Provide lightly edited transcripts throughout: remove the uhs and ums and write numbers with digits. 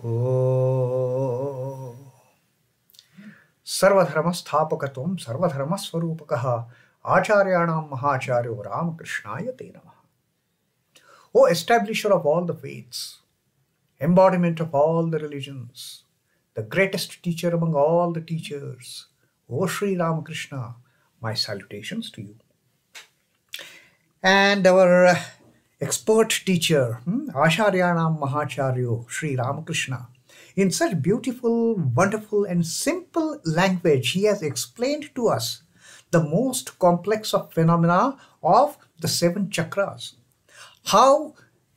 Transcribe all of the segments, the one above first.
Oh. Sarvadharmasthapakatvam sarvadharmaswarupakaha acharyanam mahacharyo Ramakrishnaya te namaha. O establisher of all the faiths, embodiment of all the religions, the greatest teacher among all the teachers, O Sri Ramakrishna, my salutations to you. And our expert teacher, Acharyanam Mahacharyo, Sri Ramakrishna, in such beautiful, wonderful and simple language, he has explained to us the most complex of phenomena of the 7 chakras. How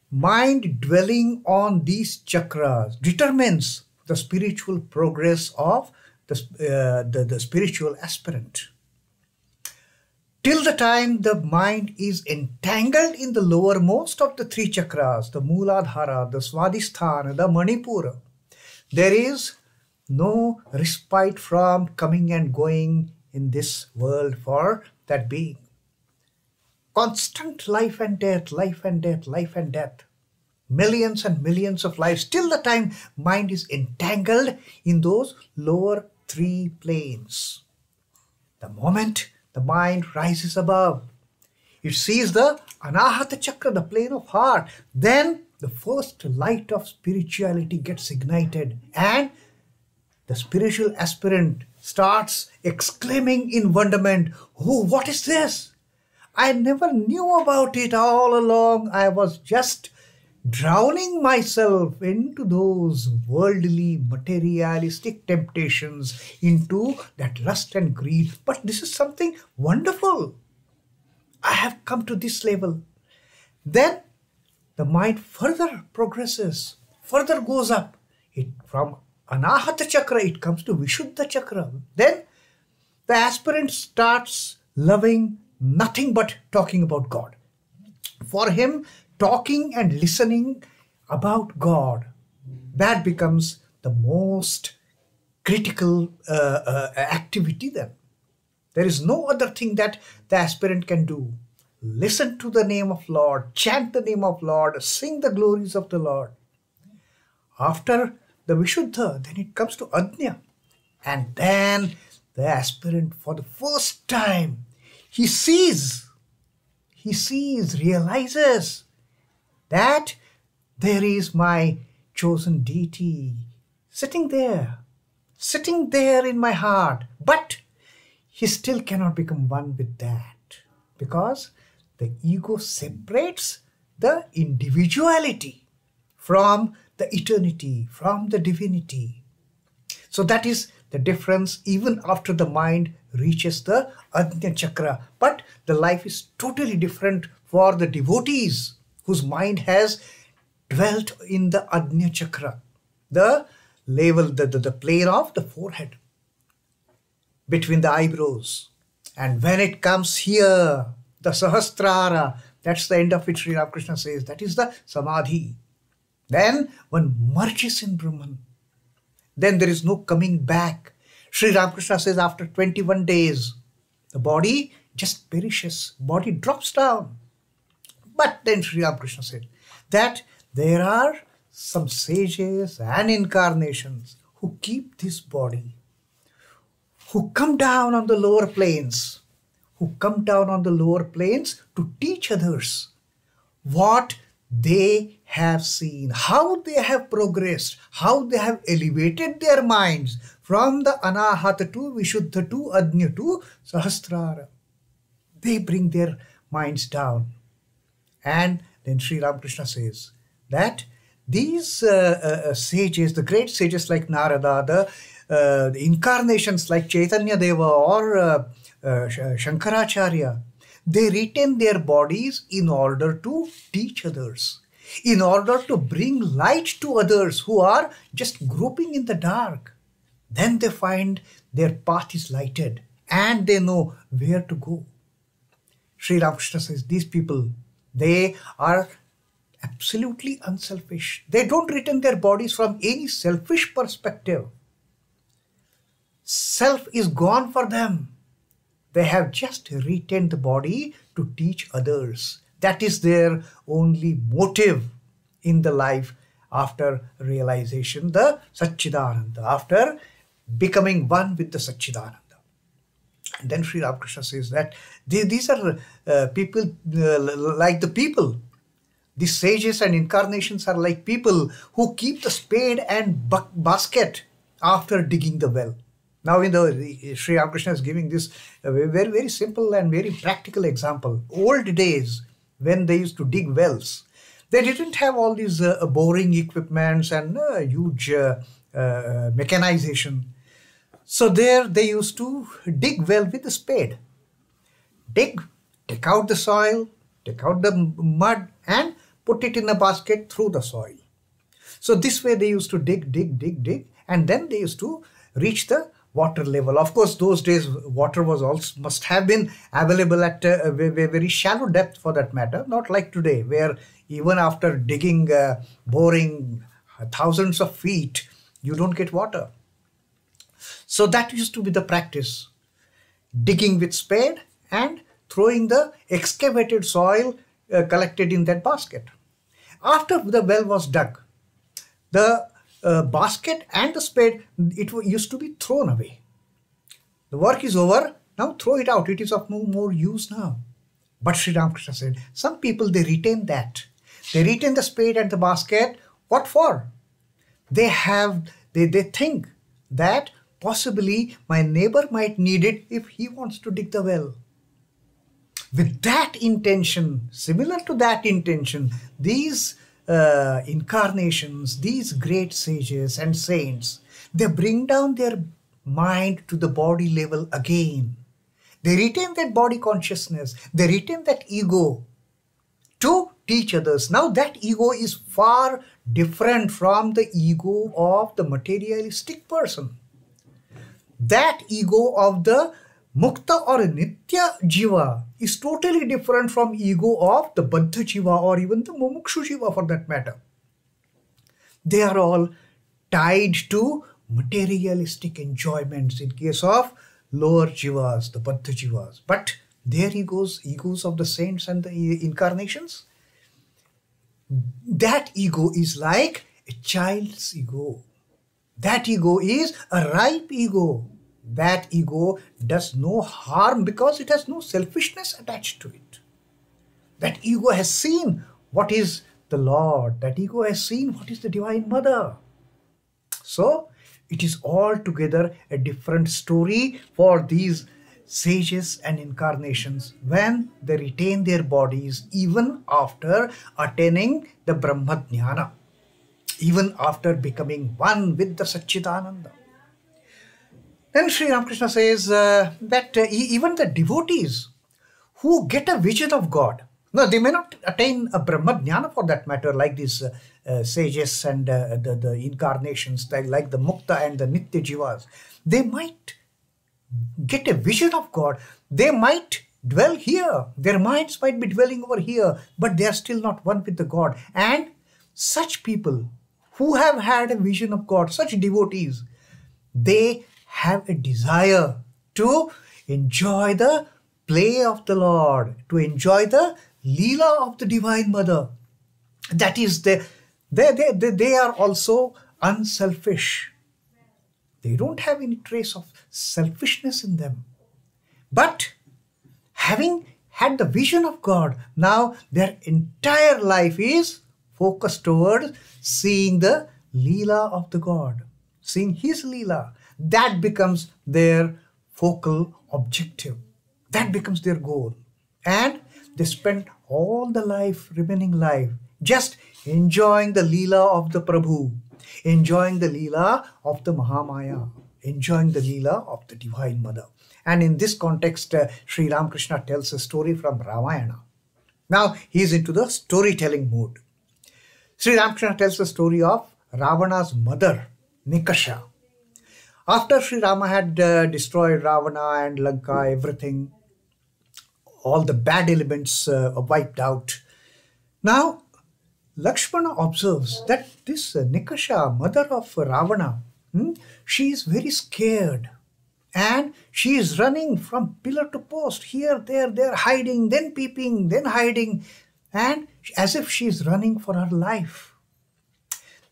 mind dwelling on these chakras determines the spiritual progress of the spiritual aspirant. Till the time the mind is entangled in the lowermost of the 3 chakras, the Mooladhara, the Swadhisthana, the Manipura, there is no respite from coming and going in this world for that being. Constant life and death, life and death, life and death. Millions and millions of lives till the time mind is entangled in those lower 3 planes. The moment the mind rises above, it sees the Anahata Chakra, the plane of heart. Then the first light of spirituality gets ignited and the spiritual aspirant starts exclaiming in wonderment, "Oh, what is this? I never knew about it all along. I was just drowning myself into those worldly, materialistic temptations, into that lust and greed. But this is something wonderful. I have come to this level." Then the mind further progresses, further goes up. From Anahata Chakra, it comes to Vishuddha Chakra. Then the aspirant starts loving nothing but talking about God. For him, talking and listening about God, that becomes the most critical activity then. There is no other thing that the aspirant can do. Listen to the name of Lord, chant the name of Lord, sing the glories of the Lord. After the Vishuddha, then it comes to Ajna. And then the aspirant, for the first time, he sees, realizes that there is my chosen deity sitting there in my heart. But he still cannot become one with that, because the ego separates the individuality from the eternity, from the divinity. So that is the difference even after the mind reaches the Ajna Chakra. But the life is totally different for the devotees whose mind has dwelt in the Ajna Chakra, the level, the plane of the forehead, between the eyebrows. And when it comes here, the Sahasrara, that's the end of it, Sri Ramakrishna says, that is the samadhi. Then one merges in Brahman. Then there is no coming back. Sri Ramakrishna says after 21 days, the body just perishes, body drops down. But then Sri Ramakrishna said that there are some sages and incarnations who keep this body, who come down on the lower planes, to teach others what they have seen, how they have progressed, how they have elevated their minds from the Anahata to Vishuddha to Ajna to Sahasrara. They bring their minds down. And then Sri Ramakrishna says that these sages, the great sages like Narada, the incarnations like Chaitanya Deva or Shankaracharya, they retain their bodies in order to teach others, in order to bring light to others who are just groping in the dark. Then they find their path is lighted and they know where to go. Sri Ramakrishna says these people, they are absolutely unselfish. They don't retain their bodies from any selfish perspective. Self is gone for them. They have just retained the body to teach others. That is their only motive in the life after realization, the Satchidananda, after becoming one with the Satchidananda. And then Sri Ramakrishna says that these are people like the people. These sages and incarnations are like people who keep the spade and basket after digging the well. Now, in the Sri Ramakrishna is giving this very, very simple and very practical example. Old days, when they used to dig wells, they didn't have all these boring equipments and huge mechanization. So there they used to dig well with a spade. Dig, take out the soil, take out the mud and put it in a basket through the soil. So this way they used to dig, and then they used to reach the water level. Of course, those days water was also must have been available at a very shallow depth for that matter, not like today where even after digging, boring thousands of feet, you don't get water. So that used to be the practice, digging with spade and throwing the excavated soil collected in that basket. After the well was dug, the basket and the spade, it used to be thrown away. The work is over, now throw it out, it is of no more use now. But Sri Ramakrishna said, some people, they retain that. They retain the spade and the basket. What for? They think that possibly my neighbor might need it if he wants to dig the well. With that intention, similar to that intention, these incarnations, these great sages and saints, they bring down their mind to the body level again. They retain that body consciousness, they retain that ego to teach others. Now that ego is far different from the ego of the materialistic person. That ego of the Mukta or Nitya Jiva is totally different from ego of the Baddha Jiva or even the Mumukshu Jiva for that matter. They are all tied to materialistic enjoyments in case of lower Jivas, the Baddha Jivas. But their egos of the saints and the incarnations, that ego is like a child's ego. That ego is a ripe ego. That ego does no harm because it has no selfishness attached to it. That ego has seen what is the Lord. That ego has seen what is the Divine Mother. So it is altogether a different story for these sages and incarnations when they retain their bodies even after attaining the Brahma Jnana, even after becoming one with the Satchidananda. Then Sri Ramakrishna says that even the devotees who get a vision of God, now they may not attain a Brahma Jnana for that matter, like these sages and the incarnations, like the Mukta and the Nitya Jivas. They might get a vision of God. They might dwell here. Their minds might be dwelling over here, but they are still not one with the God. And such people who have had a vision of God, such devotees, they have a desire to enjoy the play of the Lord, to enjoy the Leela of the Divine Mother. That is, they are also unselfish. They don't have any trace of selfishness in them. But having had the vision of God, now their entire life is focused towards seeing the Leela of the God, seeing His Leela. That becomes their focal objective. That becomes their goal. And they spend all the remaining life, just enjoying the Leela of the Prabhu, enjoying the Leela of the Mahamaya, enjoying the Leela of the Divine Mother. And in this context, Sri Ramakrishna tells a story from Ramayana. Now, he is into the storytelling mood. Sri Ramakrishna tells the story of Ravana's mother, Nikasha. After Sri Rama had destroyed Ravana and Lanka, everything, all the bad elements wiped out. Now, Lakshmana observes that this Nikasha, mother of Ravana, she is very scared. And she is running from pillar to post, here, there, hiding, then peeping, then hiding, and as if she is running for her life.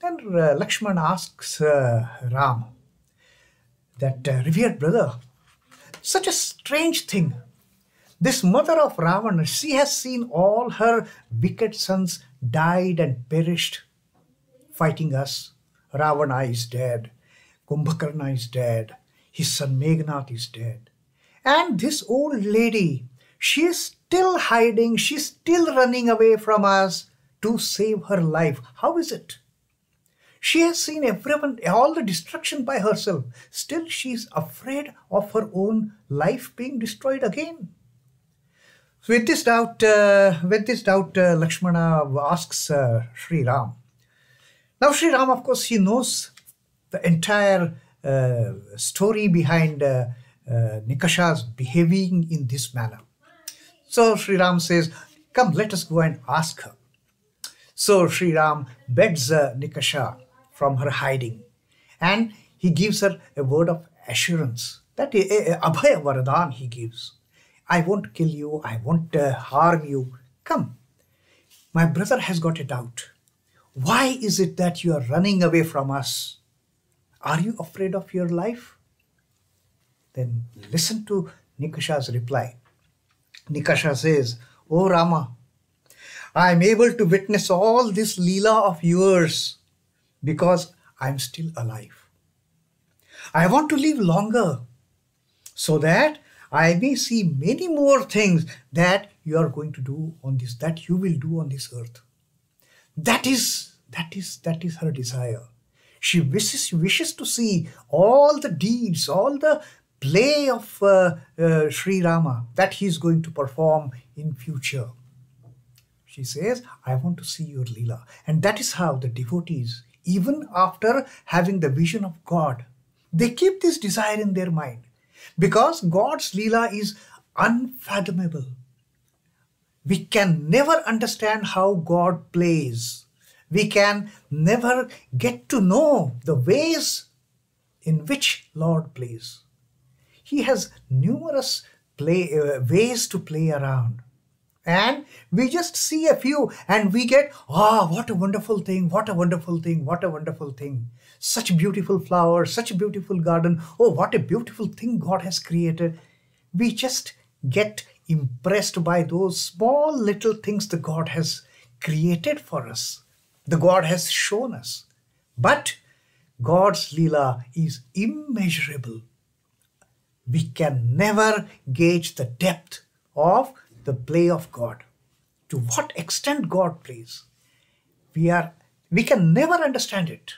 Then Lakshman asks Ram that, revered brother, such a strange thing. This mother of Ravana, she has seen all her wicked sons died and perished fighting us. Ravana is dead. Kumbhakarna is dead. His son Meghnad is dead. And this old lady, she is still hiding. She's still running away from us to save her life. How is it? She has seen everyone, all the destruction by herself. Still, she is afraid of her own life being destroyed again. So with this doubt, Lakshmana asks Sri Ram. Now, Sri Ram, of course, he knows the entire story behind Nikasha's behaving in this manner. So Sri Ram says, come, let us go and ask her. So Sri Ram begs Nikasha from her hiding, and he gives her a word of assurance, that Abhaya Varadan he gives. I won't kill you, I won't harm you. Come, my brother has got a doubt. Why is it that you are running away from us? Are you afraid of your life? Then listen to Nikasha's reply. Nikasha says, O Rama, I am able to witness all this Leela of yours because I am still alive. I want to live longer so that I may see many more things that you are going to do on this, that you will do on this earth. That is her desire. She wishes to see all the deeds, all the play of Sri Rama that he is going to perform in future. She says, I want to see your Leela. And that is how the devotees, even after having the vision of God, they keep this desire in their mind. Because God's Leela is unfathomable. We can never understand how God plays. We can never get to know the ways in which Lord plays. He has numerous ways to play around. And we just see a few and we get, what a wonderful thing, what a wonderful thing, what a wonderful thing. Such beautiful flowers, such a beautiful garden. Oh, what a beautiful thing God has created. We just get impressed by those small little things the God has created for us, the God has shown us. But God's Leela is immeasurable. We can never gauge the depth of the play of God. To what extent God plays. We can never understand it.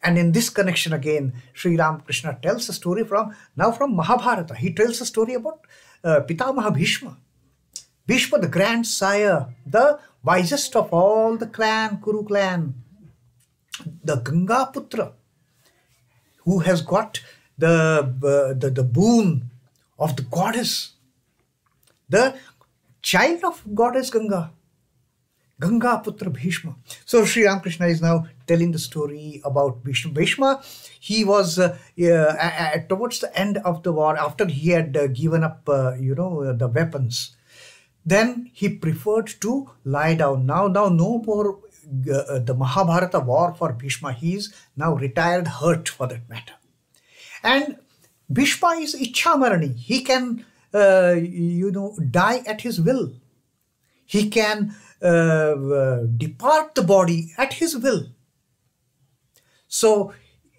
And in this connection again, Sri Ramakrishna tells a story from Mahabharata. He tells a story about Pitamaha Bhishma. Bhishma, the grand sire, the wisest of all the Kuru clan, the Ganga Putra, who has got the boon of the goddess, the child of goddess Ganga, Ganga Putra Bhishma. So Sri Ramakrishna is now telling the story about Bhishma. Bhishma, he was towards the end of the war, after he had given up, the weapons. Then he preferred to lie down. Now no more the Mahabharata war for Bhishma. He is now retired, hurt for that matter. And Bhishma is Ichhamarani. He can, die at his will. He can depart the body at his will. So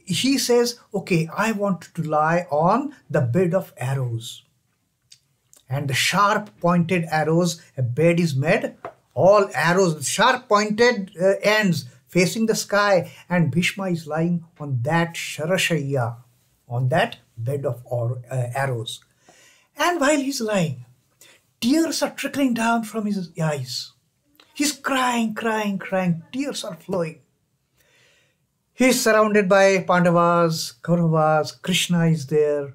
he says, okay, I want to lie on the bed of arrows. And the sharp pointed arrows, a bed is made, all arrows, sharp pointed ends facing the sky, and Bhishma is lying on that Sharashaya, on that bed of arrows. And while he's lying, tears are trickling down from his eyes. He's crying, tears are flowing. He's surrounded by Pandavas, Kauravas, Krishna is there.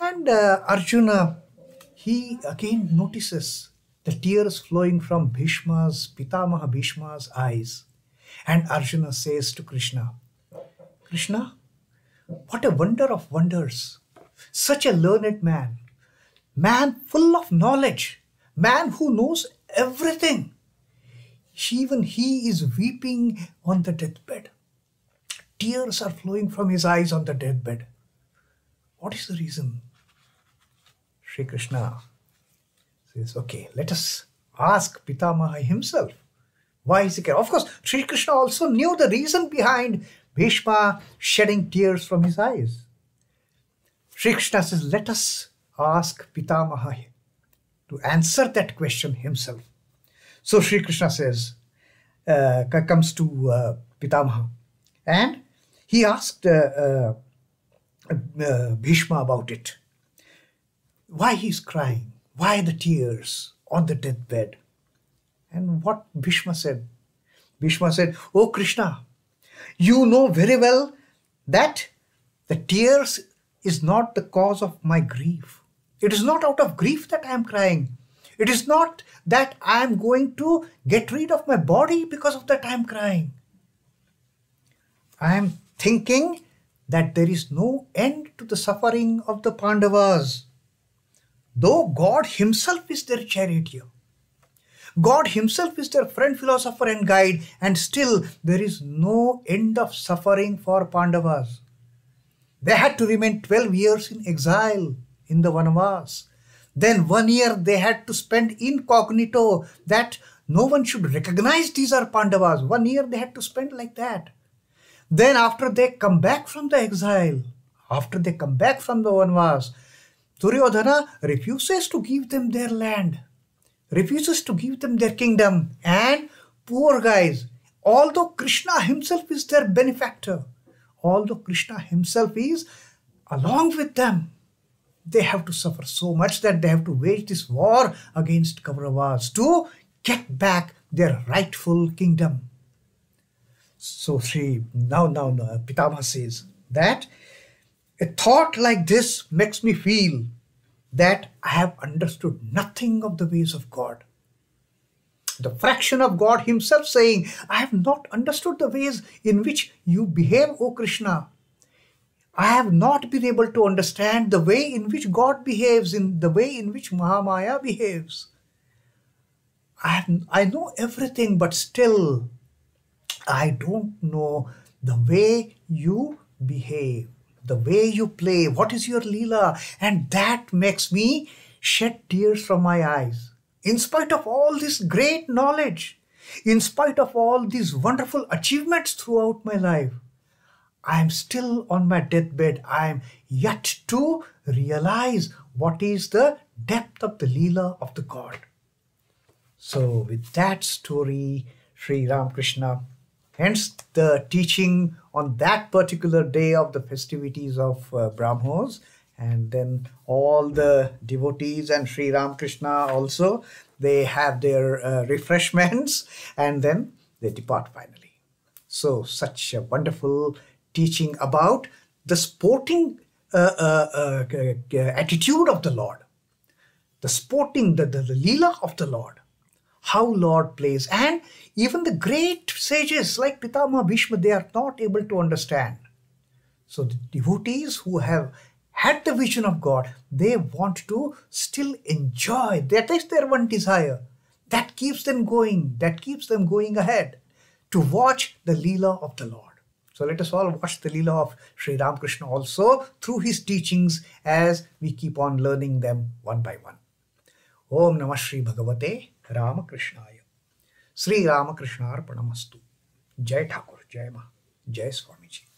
And Arjuna, he again notices the tears flowing from Pitamaha Bhishma's eyes. And Arjuna says to Krishna, Krishna, what a wonder of wonders. Such a learned man full of knowledge, man who knows everything. Even he is weeping on the deathbed. Tears are flowing from his eyes on the deathbed. What is the reason? Sri Krishna says, okay, let us ask Pitamaha himself. Why is he crying? Of course, Sri Krishna also knew the reason behind Bhishma shedding tears from his eyes. Sri Krishna says, let us ask Pitamaha to answer that question himself. So Sri Krishna says, comes to Pitamaha, and he asked Bhishma about it. Why he's crying? Why the tears on the deathbed? And what Bhishma said? Bhishma said, "Oh Krishna, you know very well that the tears is not the cause of my grief. It is not out of grief that I am crying. It is not that I am going to get rid of my body because of that I am crying. I am thinking that there is no end to the suffering of the Pandavas. Though God himself is their charioteer, God himself is their friend, philosopher and guide, and still there is no end of suffering for Pandavas. They had to remain 12 years in exile in the Vanavas. Then 1 year they had to spend incognito, that no one should recognize these are Pandavas. 1 year they had to spend like that. Then after they come back from the exile, after they come back from the Vanavas, Duryodhana refuses to give them their land, refuses to give them their kingdom. And poor guys, although Krishna himself is their benefactor, although Krishna himself is along with them, they have to suffer so much that they have to wage this war against Kauravas to get back their rightful kingdom. So now Pitamaha says that a thought like this makes me feel that I have understood nothing of the ways of God. The fraction of God himself saying, I have not understood the ways in which you behave, O Krishna. I have not been able to understand the way in which God behaves, in the way in which Mahamaya behaves. I know everything, but still I don't know the way you behave, the way you play, what is your Leela, and that makes me shed tears from my eyes. In spite of all this great knowledge, in spite of all these wonderful achievements throughout my life, I am still on my deathbed. I am yet to realize what is the depth of the Leela of the God. So with that story, Sri Ramakrishna ends the teaching on that particular day of the festivities of Brahmos, and then all the devotees and Sri Ramakrishna also, they have their refreshments and then they depart finally. So such a wonderful teaching about the sporting attitude of the Lord, the sporting, the Leela of the Lord, how Lord plays. And even the great sages like Pitamaha Bhishma, they are not able to understand. So the devotees who have had the vision of God, they want to still enjoy. That is their one desire. That keeps them going. That keeps them going ahead to watch the Leela of the Lord. So let us all watch the Leela of Sri Ramakrishna also through his teachings as we keep on learning them one by one. Om Namah Shri Bhagavate Ramakrishnaya. Sri Ramakrishna Arpanamastu. Jai Thakur, Jai Ma, Jai Swamiji.